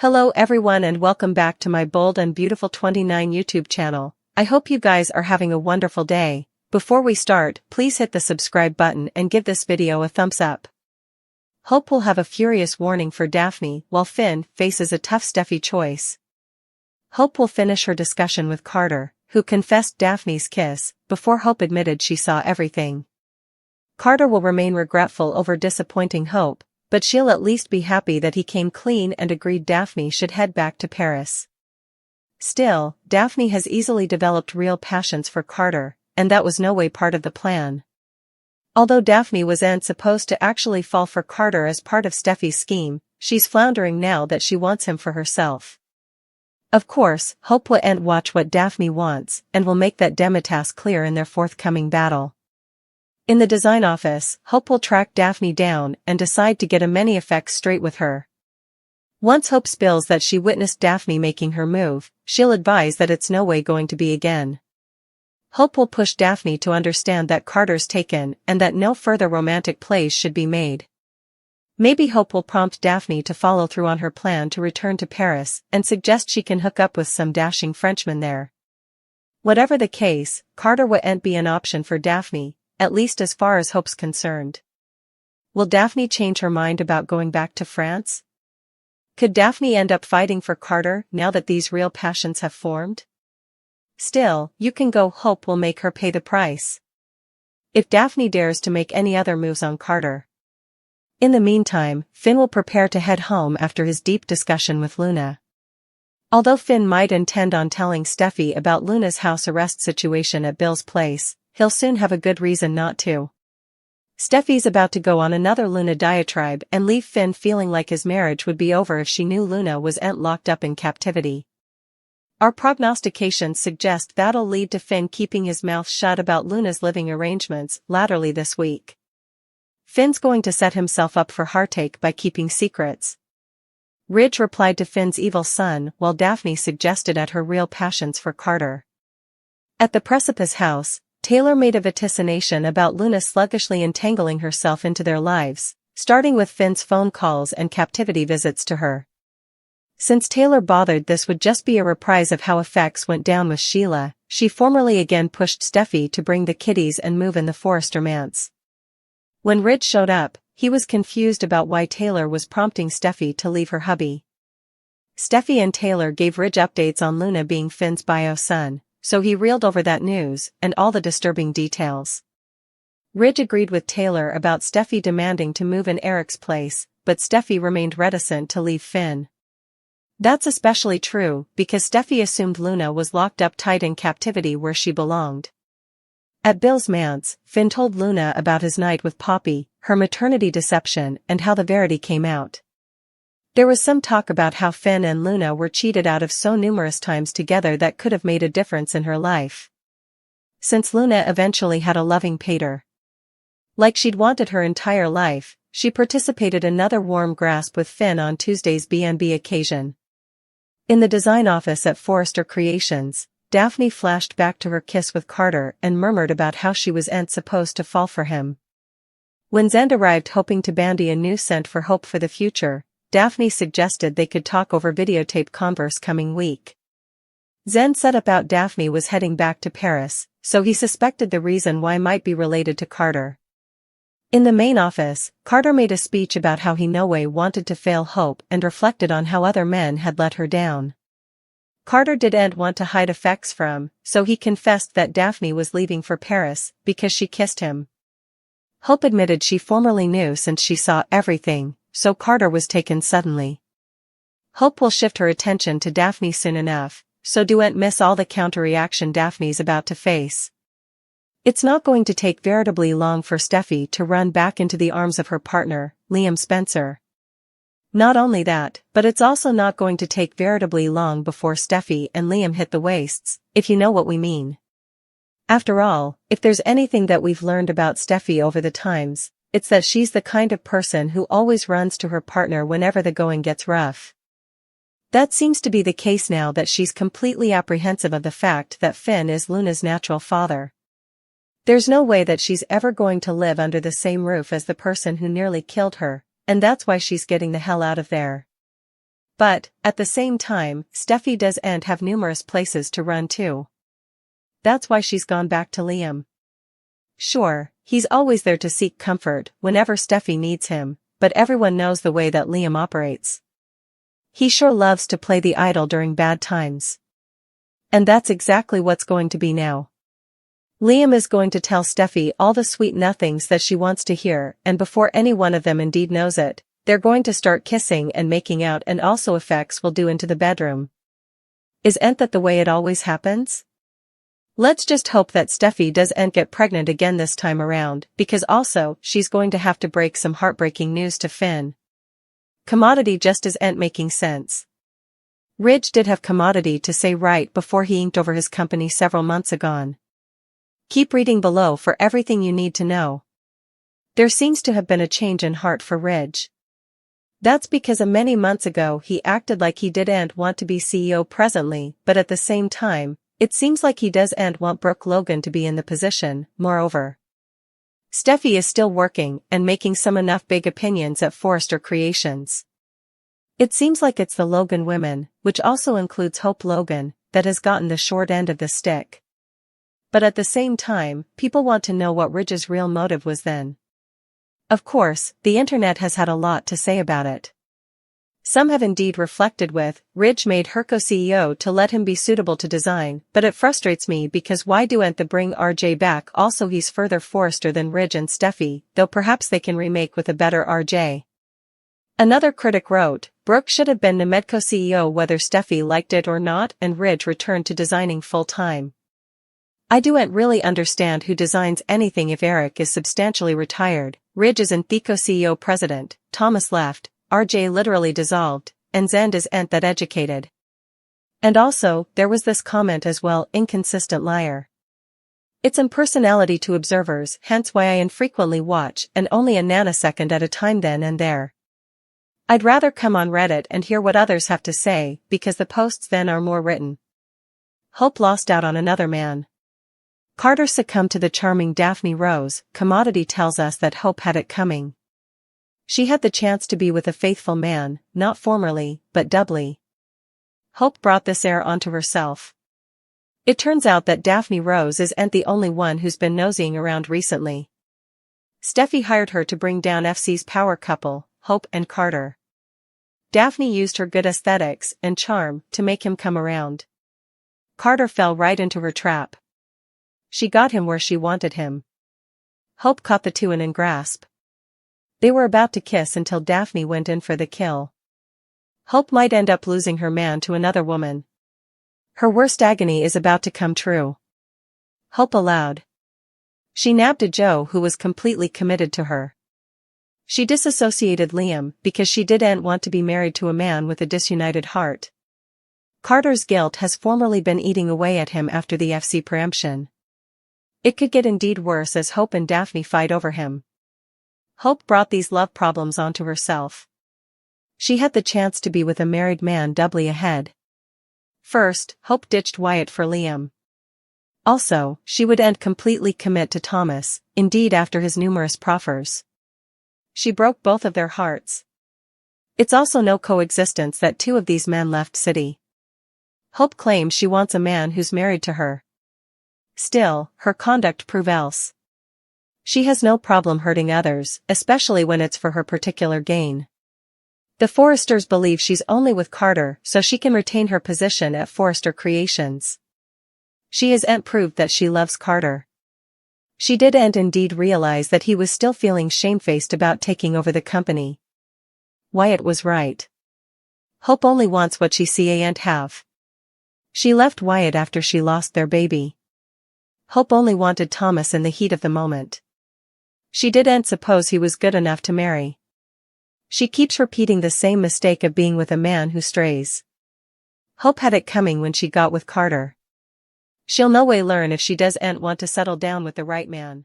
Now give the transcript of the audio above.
Hello everyone and welcome back to my Bold and Beautiful 29 YouTube channel. I hope you guys are having a wonderful day. Before we start, please hit the subscribe button and give this video a thumbs up. Hope will have a furious warning for Daphne while Finn faces a tough Steffi choice. Hope will finish her discussion with Carter, who confessed Daphne's kiss, before Hope admitted she saw everything. Carter will remain regretful over disappointing Hope, but she'll at least be happy that he came clean and agreed Daphne should head back to Paris. Still, Daphne has easily developed real passions for Carter, and that was no way part of the plan. Although Daphne wasn't supposed to actually fall for Carter as part of Steffi's scheme, she's floundering now that she wants him for herself. Of course, Hope will watch what Daphne wants and will make that demitasse clear in their forthcoming battle. In the design office, Hope will track Daphne down and decide to get a many effects straight with her. Once Hope spills that she witnessed Daphne making her move, she'll advise that it's no way going to be again. Hope will push Daphne to understand that Carter's taken and that no further romantic plays should be made. Maybe Hope will prompt Daphne to follow through on her plan to return to Paris and suggest she can hook up with some dashing Frenchman there. Whatever the case, Carter wouldn't be an option for Daphne, at least as far as Hope's concerned. Will Daphne change her mind about going back to France? Could Daphne end up fighting for Carter now that these real passions have formed? Still, you can go. Hope will make her pay the price if Daphne dares to make any other moves on Carter. In the meantime, Finn will prepare to head home after his deep discussion with Luna. Although Finn might intend on telling Steffi about Luna's house arrest situation at Bill's place, he'll soon have a good reason not to. Steffi's about to go on another Luna diatribe and leave Finn feeling like his marriage would be over if she knew Luna wasn't locked up in captivity. Our prognostications suggest that'll lead to Finn keeping his mouth shut about Luna's living arrangements laterally this week. Finn's going to set himself up for heartache by keeping secrets. Ridge replied to Finn's evil son while Daphne suggested at her real passions for Carter. At the Precipice house, Taylor made a vaticination about Luna sluggishly entangling herself into their lives, starting with Finn's phone calls and captivity visits to her. Since Taylor bothered this would just be a reprise of how effects went down with Sheila, she formally again pushed Steffi to bring the kiddies and move in the Forrester manse. When Ridge showed up, he was confused about why Taylor was prompting Steffi to leave her hubby. Steffi and Taylor gave Ridge updates on Luna being Finn's bio son, so he reeled over that news and all the disturbing details. Ridge agreed with Taylor about Steffi demanding to move in Eric's place, but Steffi remained reticent to leave Finn. That's especially true because Steffi assumed Luna was locked up tight in captivity where she belonged. At Bill's manse, Finn told Luna about his night with Poppy, her maternity deception, and how the verity came out. There was some talk about how Finn and Luna were cheated out of so numerous times together that could have made a difference in her life. Since Luna eventually had a loving pater, like she'd wanted her entire life, she participated in another warm grasp with Finn on Tuesday's B&B occasion. In the design office at Forrester Creations, Daphne flashed back to her kiss with Carter and murmured about how she wasn't supposed to fall for him. When Zend arrived hoping to bandy a new scent for Hope for the future, Daphne suggested they could talk over videotape converse coming week. Zen said about Daphne was heading back to Paris, so he suspected the reason why might be related to Carter. In the main office, Carter made a speech about how he no way wanted to fail Hope and reflected on how other men had let her down. Carter didn't want to hide effects from, so he confessed that Daphne was leaving for Paris because she kissed him. Hope admitted she formerly knew since she saw everything, so Carter was taken suddenly. Hope will shift her attention to Daphne soon enough, so don't miss all the counter-reaction Daphne's about to face. It's not going to take veritably long for Steffi to run back into the arms of her partner, Liam Spencer. Not only that, but it's also not going to take veritably long before Steffi and Liam hit the wastes, if you know what we mean. After all, if there's anything that we've learned about Steffi over the times, it's that she's the kind of person who always runs to her partner whenever the going gets rough. That seems to be the case now that she's completely apprehensive of the fact that Finn is Luna's natural father. There's no way that she's ever going to live under the same roof as the person who nearly killed her, and that's why she's getting the hell out of there. But, at the same time, Steffi doesn't have numerous places to run to. That's why she's gone back to Liam. Sure, he's always there to seek comfort whenever Steffi needs him, but everyone knows the way that Liam operates. He sure loves to play the idol during bad times. And that's exactly what's going to be now. Liam is going to tell Steffi all the sweet nothings that she wants to hear, and before any one of them indeed knows it, they're going to start kissing and making out, and also effects will do into the bedroom. Isn't that the way it always happens? Let's just hope that Steffi doesn't get pregnant again this time around, because also, she's going to have to break some heartbreaking news to Finn. Commodity just isn't making sense. Ridge did have Commodity to say right before he inked over his company several months ago. Keep reading below for everything you need to know. There seems to have been a change in heart for Ridge. That's because many months ago he acted like he didn't want to be CEO presently, but at the same time, it seems like he doesn't want Brooke Logan to be in the position. Moreover, Steffi is still working and making some enough big opinions at Forrester Creations. It seems like it's the Logan women, which also includes Hope Logan, that has gotten the short end of the stick. But at the same time, people want to know what Ridge's real motive was then. Of course, the internet has had a lot to say about it. Some have indeed reflected with, Ridge made her co-CEO to let him be suitable to design, but it frustrates me because why don't they bring RJ back? Also, he's further Forrester than Ridge and Steffi, though perhaps they can remake with a better RJ. Another critic wrote, Brooke should have been Nemedco CEO whether Steffi liked it or not, and Ridge returned to designing full-time. I don't really understand who designs anything if Eric is substantially retired, Ridge is Entheco CEO president, Thomas left, RJ literally dissolved, and Zend isn't that educated. And also, there was this comment as well, inconsistent liar. It's impersonality to observers, hence why I infrequently watch and only a nanosecond at a time then and there. I'd rather come on Reddit and hear what others have to say, because the posts then are more written. Hope lost out on another man. Carter succumbed to the charming Daphne Rose. Commodity tells us that Hope had it coming. She had the chance to be with a faithful man, not formerly, but doubly. Hope brought this air onto herself. It turns out that Daphne Rose isn't the only one who's been nosying around recently. Steffi hired her to bring down FC's power couple, Hope and Carter. Daphne used her good aesthetics and charm to make him come around. Carter fell right into her trap. She got him where she wanted him. Hope caught the two in a grasp. They were about to kiss until Daphne went in for the kill. Hope might end up losing her man to another woman. Her worst agony is about to come true. Hope allowed. She nabbed a Joe who was completely committed to her. She disassociated Liam because she didn't want to be married to a man with a disunited heart. Carter's guilt has formerly been eating away at him after the FC preemption. It could get indeed worse as Hope and Daphne fight over him. Hope brought these love problems onto herself. She had the chance to be with a married man doubly ahead. First, Hope ditched Wyatt for Liam. Also, she would completely commit to Thomas, indeed after his numerous proffers. She broke both of their hearts. It's also no coexistence that two of these men left city. Hope claims she wants a man who's married to her. Still, her conduct proves else. She has no problem hurting others, especially when it's for her particular gain. The Forresters believe she's only with Carter so she can retain her position at Forrester Creations. She hasn't proved that she loves Carter. She didn't indeed realize that he was still feeling shamefaced about taking over the company. Wyatt was right. Hope only wants what she can't have. She left Wyatt after she lost their baby. Hope only wanted Thomas in the heat of the moment. She didn't suppose he was good enough to marry. She keeps repeating the same mistake of being with a man who strays. Hope had it coming when she got with Carter. She'll no way learn if she doesn't want to settle down with the right man.